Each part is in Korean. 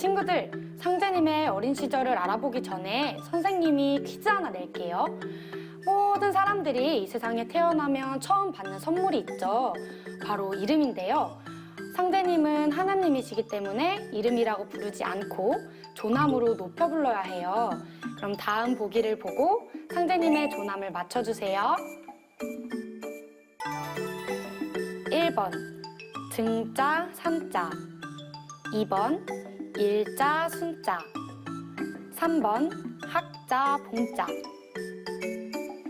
친구들, 상제님의 어린 시절을 알아보기 전에 선생님이 퀴즈 하나 낼게요. 모든 사람들이 이 세상에 태어나면 처음 받는 선물이 있죠. 바로 이름인데요. 상제님은 하나님이시기 때문에 이름이라고 부르지 않고 조남으로 높여 불러야 해요. 그럼 다음 보기를 보고 상제님의 조남을 맞춰주세요. 1번 등자 산자, 2번 일자 순자, 3번 학자 봉자.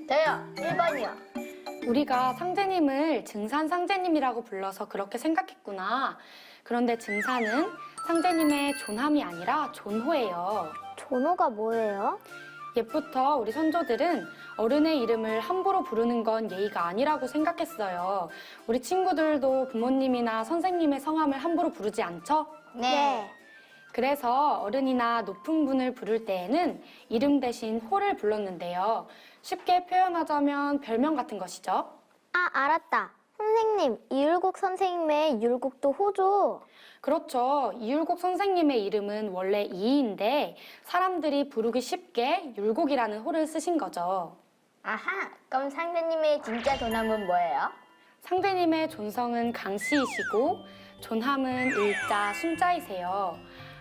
저요, 1번이요. 우리가 상제님을 증산 상제님이라고 불러서 그렇게 생각했구나. 그런데 증산은 상제님의 존함이 아니라 존호예요. 존호가 뭐예요? 옛부터 우리 선조들은 어른의 이름을 함부로 부르는 건 예의가 아니라고 생각했어요. 우리 친구들도 부모님이나 선생님의 성함을 함부로 부르지 않죠? 네. 그래서 어른이나 높은 분을 부를 때에는 이름 대신 호를 불렀는데요. 쉽게 표현하자면 별명 같은 것이죠. 아, 알았다. 선생님, 이율곡 선생님의 율곡도 호죠? 그렇죠. 이율곡 선생님의 이름은 원래 이인데 사람들이 부르기 쉽게 율곡이라는 호를 쓰신 거죠. 아하, 그럼 상대님의 진짜 존함은 뭐예요? 상대님의 존성은 강씨이시고 존함은 일자 순자이세요.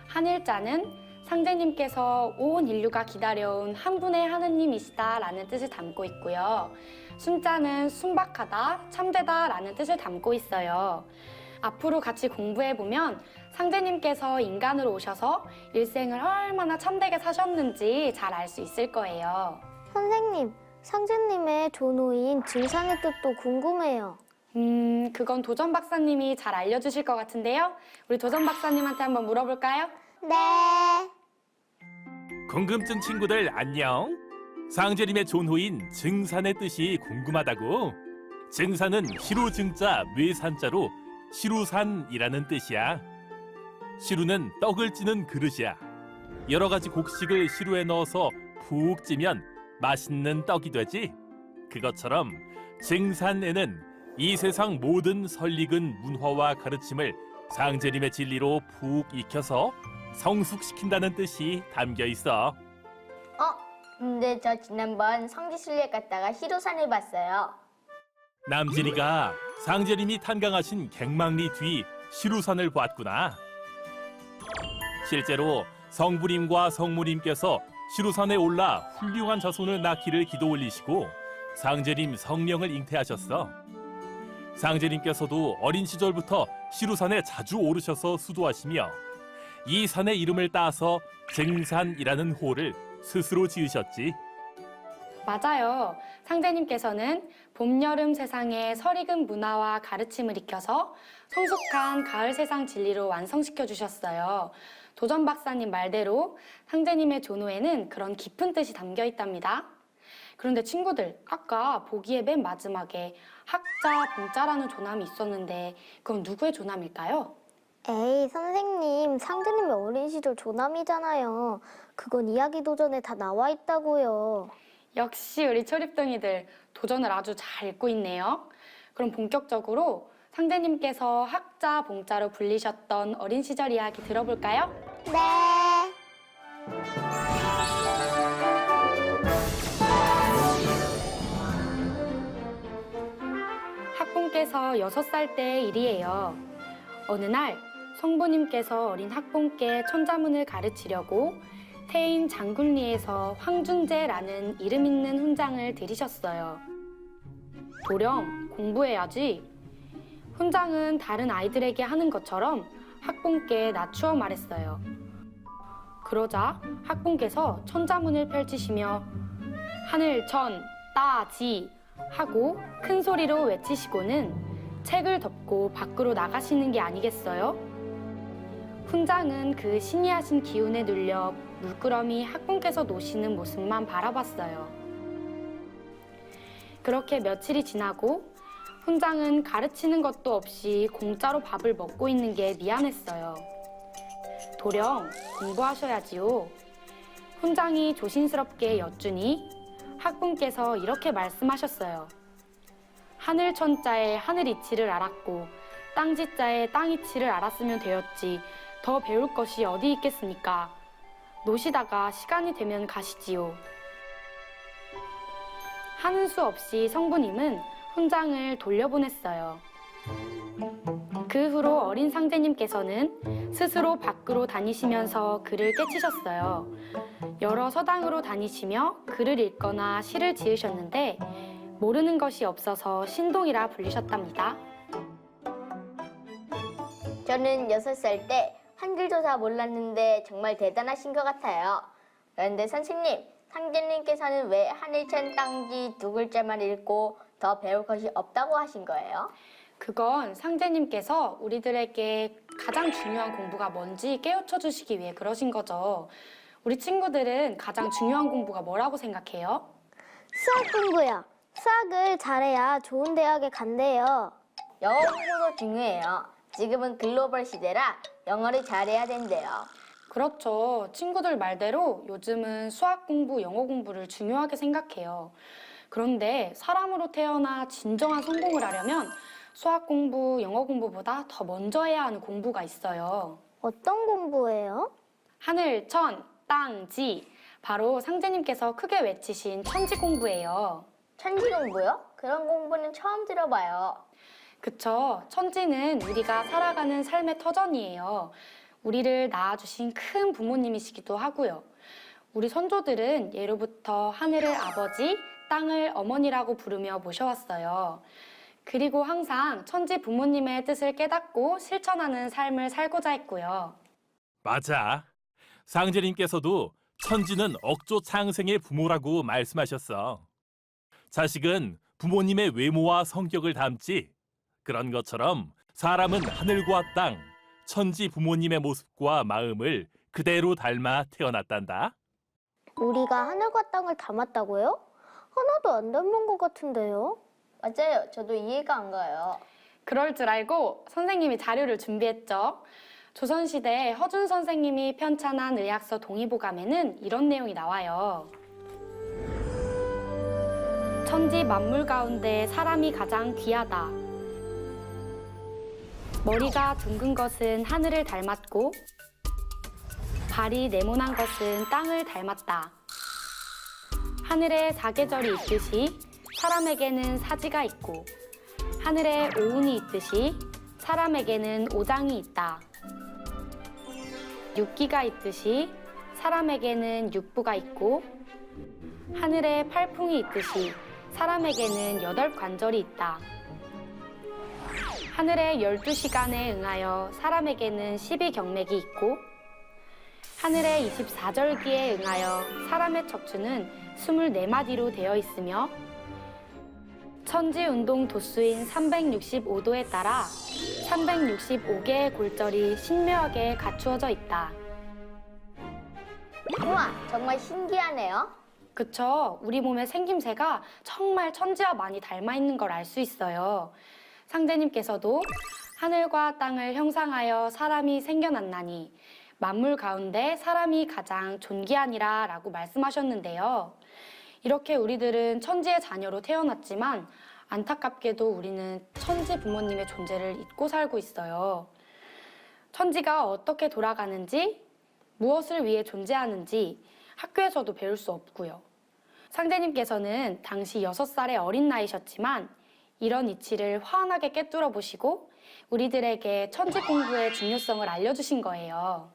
한일자는 상제님께서 온 인류가 기다려온 한 분의 하느님이시다라는 뜻을 담고 있고요. 순자는 순박하다, 참되다라는 뜻을 담고 있어요. 앞으로 같이 공부해보면 상제님께서 인간으로 오셔서 일생을 얼마나 참되게 사셨는지 잘 알 수 있을 거예요. 선생님, 상제님의 존호인 증산의 뜻도 궁금해요. 그건 도전 박사님이 잘 알려주실 것 같은데요. 우리 도전 박사님한테 한번 물어볼까요? 네. 궁금증 친구들 안녕. 상제님의 존호인 증산의 뜻이 궁금하다고? 증산은 시루증자 뇌산자로 시루산이라는 뜻이야. 시루는 떡을 찌는 그릇이야. 여러 가지 곡식을 시루에 넣어서 푹 찌면 맛있는 떡이 되지. 그것처럼 증산에는 이 세상 모든 설익은 문화와 가르침을 상제님의 진리로 푹 익혀서 성숙시킨다는 뜻이 담겨 있어. 근데 저 지난번 성지순례 갔다가 시루산을 봤어요. 남진이가 상제님이 탄강하신 갱망리 뒤 시루산을 봤구나. 실제로 성부님과 성모님께서 시루산에 올라 훌륭한 자손을 낳기를 기도 올리시고 상제님 성령을 잉태하셨어. 상제님께서도 어린 시절부터 시루산에 자주 오르셔서 수도하시며 이 산의 이름을 따서 증산이라는 호를 스스로 지으셨지. 맞아요. 상제님께서는 봄, 여름 세상의 설익은 문화와 가르침을 익혀서 성숙한 가을 세상 진리로 완성시켜 주셨어요. 도전 박사님 말대로 상제님의 존호에는 그런 깊은 뜻이 담겨 있답니다. 그런데 친구들, 아까 보기의 맨 마지막에 학자, 봉자라는 존함이 있었는데 그건 누구의 존함일까요? 에이, 선생님, 상제님의 어린 시절 존함이잖아요. 그건 이야기 도전에 다 나와 있다고요. 역시 우리 초립둥이들 도전을 아주 잘 읽고 있네요. 그럼 본격적으로 상제님께서 학자, 봉자로 불리셨던 어린 시절 이야기 들어볼까요? 네. 학봉께서 6살 때의 일이에요. 어느 날 성부님께서 어린 학봉께 천자문을 가르치려고 태인 장군리에서 황준재라는 이름 있는 훈장을 들이셨어요. 도령, 공부해야지. 훈장은 다른 아이들에게 하는 것처럼 학봉께 낮추어 말했어요. 그러자 학봉께서 천자문을 펼치시며 하늘, 천, 따, 지 하고 큰 소리로 외치시고는 책을 덮고 밖으로 나가시는 게 아니겠어요? 훈장은 그 신이하신 기운에 눌려 물끄러미 학봉께서 노시는 모습만 바라봤어요. 그렇게 며칠이 지나고 훈장은 가르치는 것도 없이 공짜로 밥을 먹고 있는 게 미안했어요. 도령, 공부하셔야지요. 훈장이 조심스럽게 여쭈니 학봉께서 이렇게 말씀하셨어요. 하늘천자에 하늘이치를 알았고 땅지자에 땅이치를 알았으면 되었지 더 배울 것이 어디 있겠습니까? 노시다가 시간이 되면 가시지요. 하는 수 없이 성부님은 훈장을 돌려보냈어요. 그 후로 어린 상제님께서는 스스로 밖으로 다니시면서 글을 깨치셨어요. 여러 서당으로 다니시며 글을 읽거나 시를 지으셨는데 모르는 것이 없어서 신동이라 불리셨답니다. 저는 6살 때 한글도 다 몰랐는데 정말 대단하신 것 같아요. 그런데 선생님, 상제님께서는 왜 하늘천 땅지 2글자만 읽고 더 배울 것이 없다고 하신 거예요? 그건 상제님께서 우리들에게 가장 중요한 공부가 뭔지 깨우쳐 주시기 위해 그러신 거죠. 우리 친구들은 가장 중요한 공부가 뭐라고 생각해요? 수학 공부요. 수학을 잘해야 좋은 대학에 간대요. 영어 공부도 중요해요. 지금은 글로벌 시대라 영어를 잘해야 된대요. 그렇죠. 친구들 말대로 요즘은 수학 공부, 영어 공부를 중요하게 생각해요. 그런데 사람으로 태어나 진정한 성공을 하려면 수학 공부, 영어 공부보다 더 먼저 해야 하는 공부가 있어요. 어떤 공부예요? 하늘, 천, 땅, 지. 바로 상제님께서 크게 외치신 천지 공부예요. 천지 공부요? 그런 공부는 처음 들어봐요. 그쵸. 천지는 우리가 살아가는 삶의 터전이에요. 우리를 낳아주신 큰 부모님이시기도 하고요. 우리 선조들은 예로부터 하늘을 아버지, 땅을 어머니라고 부르며 모셔왔어요. 그리고 항상 천지 부모님의 뜻을 깨닫고 실천하는 삶을 살고자 했고요. 맞아. 상제님께서도 천지는 억조 창생의 부모라고 말씀하셨어. 자식은 부모님의 외모와 성격을 닮지. 그런 것처럼 사람은 하늘과 땅, 천지 부모님의 모습과 마음을 그대로 닮아 태어났단다. 우리가 하늘과 땅을 닮았다고요? 하나도 안 닮은 것 같은데요? 맞아요. 저도 이해가 안 가요. 그럴 줄 알고 선생님이 자료를 준비했죠. 조선시대 허준 선생님이 편찬한 의학서 동의보감에는 이런 내용이 나와요. 천지 만물 가운데 사람이 가장 귀하다. 머리가 둥근 것은 하늘을 닮았고 발이 네모난 것은 땅을 닮았다. 하늘에 사계절이 있듯이 사람에게는 사지가 있고 하늘에 오운이 있듯이 사람에게는 오장이 있다. 육기가 있듯이 사람에게는 육부가 있고 하늘에 팔풍이 있듯이 사람에게는 8관절이 있다. 하늘의 12시간에 응하여 사람에게는 12경맥이 있고 하늘의 24절기에 응하여 사람의 척추는 24마디로 되어 있으며 천지 운동 도수인 365도에 따라 365개의 골절이 신묘하게 갖추어져 있다. 우와, 정말 신기하네요. 그쵸? 우리 몸의 생김새가 정말 천지와 많이 닮아 있는 걸 알 수 있어요. 상제님께서도 하늘과 땅을 형상하여 사람이 생겨났나니 만물 가운데 사람이 가장 존귀하니라 라고 말씀하셨는데요. 이렇게 우리들은 천지의 자녀로 태어났지만 안타깝게도 우리는 천지 부모님의 존재를 잊고 살고 있어요. 천지가 어떻게 돌아가는지, 무엇을 위해 존재하는지 학교에서도 배울 수 없고요. 상제님께서는 당시 6살의 어린 나이셨지만 이런 이치를 환하게 꿰뚫어 보시고 우리들에게 천지 공부의 중요성을 알려주신 거예요.